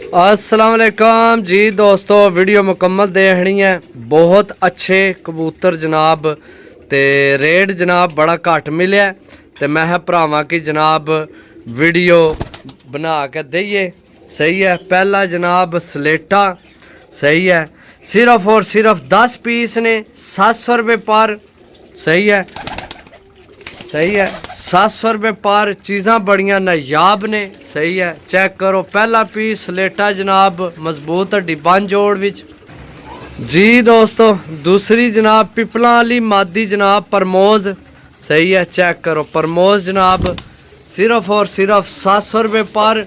अस्सलाम वालेकुम जी दोस्तों, वीडियो मुकम्मल देखनी है। बहुत अच्छे कबूतर जनाब ते रेट जनाब बड़ा घट मिले तो मैं भरावां की जनाब वीडियो बना के दईए। सही है। पहला जनाब स्लेटा सही है, सिर्फ और सिर्फ 10 पीस ने 700 रुपये पर। सही है, सही है, 700 रुपये पर। चीज़ां बड़ियां नायाब ने। सही है, चेक करो। पहला पीस स्लेटा जनाब मजबूत हड्डी बन जोड़ विच जी दोस्तों। दूसरी जनाब पिपला वाली मादी जनाब परमोज। सही है, चेक करो परमोज जनाब सिर्फ और सिर्फ 700 रुपये पर।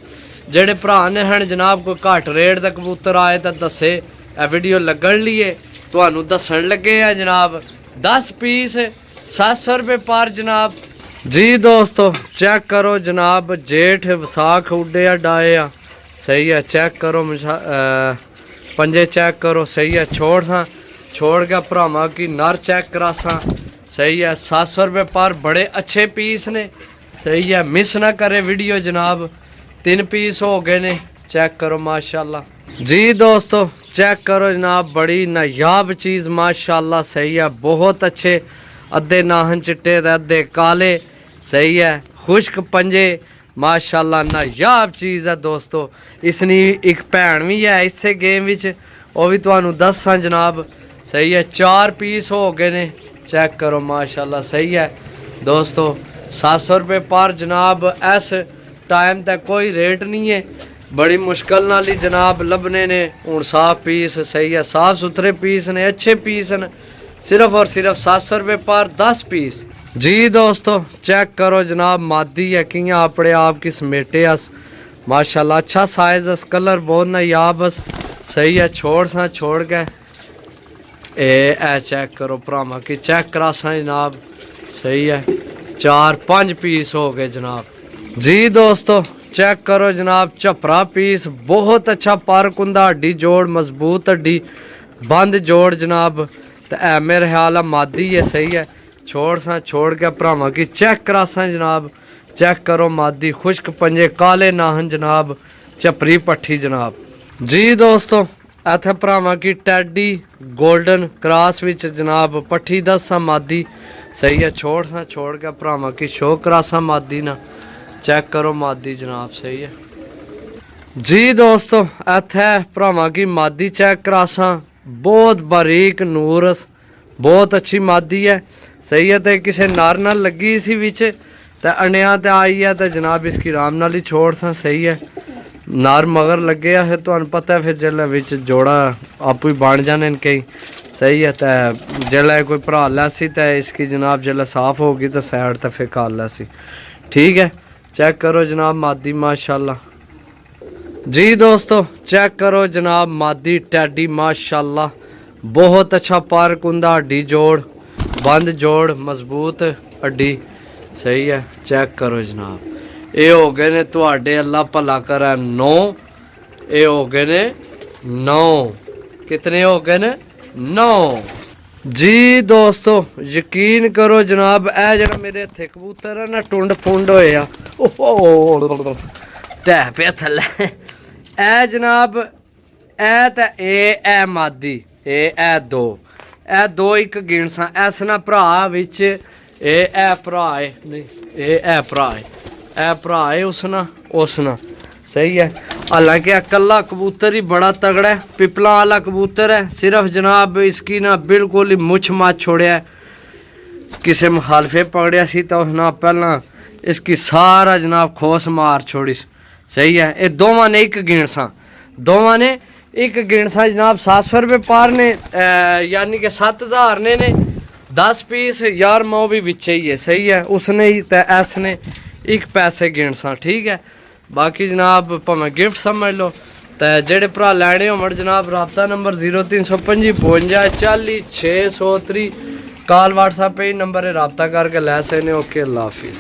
जेड़े भरा ने हैं जनाब कोई घट रेट का कबूतर आए तो दसे, ए वीडियो लगन लिए तुहानू दसन लगे है जनाब। 10 पीस 700 रुपये पर जनाब जी दोस्तों। चेक करो जनाब, जेठ विसाख उड्डे डाए आ। सही है, चेक करो पंजे चेक करो। सही है, छोड़ के भरावां की नर चेक करासा। सही है, 700 रुपये पर। बड़े अच्छे पीस ने। सही है, मिस ना करे वीडियो जनाब। 3 पीस हो गए ने, चेक करो माशाल्लाह जी दोस्तों। चेक करो जनाब, बड़ी नायाब चीज़ माशाल्लाह। सही है, बहुत अच्छे अद्धे नाहन चिट्टे अद्धे काले। सही है, खुश्क पंजे माशाल्लाह नायाब चीज़ है दोस्तों। इसनी एक भैन भी है इसे गेम विच, वो भी तुहानू दसां जनाब। सही है, 4 पीस हो गए ने, चेक करो माशाल्लाह। सही है दोस्तों, 700 रुपये पर जनाब। इस टाइम तक कोई रेट नहीं है, बड़ी मुश्किल नाल ही जनाब लभने ने हुण साफ पीस। सही है, साफ सुथरे पीस ने, अच्छे पीस ने। सिर्फ और सिर्फ 700 रुपये पर 10 पीस जी दोस्तों। चेक करो जनाब, मादी है कियां अपने आप की समेटे अस माशाल्लाह। अच्छा साइज अस, कलर बहुत नायाब अस। सही है, छोड़ के ए चेक करो भरावां की चेक करासा जनाब। सही है, 4-5 पीस हो गए जनाब जी दोस्तों। चेक करो जनाब, झपरा पीस बहुत अच्छा पर कुंदा हड्डी जोड़ मजबूत हड्डी बंद जोड़ जनाब। तो ए मेरे ख्याल है मादी है। सही है, छोड़ के भरावां की चेक करासा जनाब। चेक करो मादी, खुश्क पंजे काले नाहन जनाब, झपरी पट्ठी जनाब जी दोस्तों। इत्थे भरावां की टैडी गोल्डन क्रॉस विच जनाब पट्ठी दसा मादी। सही है, छोड़ के भरावां की शो करासा मादी ना। चेक करो मादी जनाब। सही है जी दोस्तों, इत्थे भरावां की मादी चेक करासा, बहुत बारीक नूरस, बहुत अच्छी मादी है। सही है, तो किसी नार नाल लगी इसी विच तो अनिया तो आई है तो जनाब इसकी राम नाल ही छोड़ सा। सही है, नार मगर लगे है तो पता है फिर जल्द विच जोड़ा आपू ही बन जाने कई। सही है, तो जल्द कोई भरा लैसी तो इसकी जनाब जल्द साफ होगी तो सैड तो फिर कर लैसी। ठीक है, चेक करो जनाब मादी माशाल्लाह जी दोस्तों। चेक करो जनाब मादी टैडी माशाल्लाह, बहुत अच्छा पर कुंदा हड्डी जोड़ बंद जोड़ मजबूत हड्डी। सही है, चेक करो जनाब। ये हो गए ने तुहाडे अल्लाह भला करे 9। ये हो गए ने 9। कितने हो गए ने? 9 जी दोस्तों। यकीन करो जनाब, ए जरा मेरे हथे कबूतर है ना टुंड फुंड होए आ टह पे थले। ए जनाब ए ते ए मादी ए 2 एक गिणसा ऐस ना भरा विच ए भरा है नहीं ए भरा है, ए भरा है उस ना। सही है, हालांकि अकला कबूतर ही बड़ा तगड़ा है, पिपला वाला कबूतर है। सिर्फ जनाब इसकी ना बिल्कुल ही मुछ माच छोड़िया है। किसी मुखालफे पकड़िया सी तो उसने पहला इसकी सारा जनाब खोस मार छोड़ी। सही है, ये दोवां ने एक गिणसा जनाब 700 रुपये पर ने, यानी कि 7000 ने 10 पीस यार मो भी विचे ही है। सही है, उसने ही तो ऐस ने एक पैसे गिणसा। ठीक है, बाकी जनाब भावें गिफ्ट समझ लो। तो जेडे भरा लैने होवन जनाब राबता नंबर 0325 52 40 630 कॉल व्हाट्सएप पे ही नंबर है, राबता करके लै सकते। ओके, अल्लाह हाफिज़।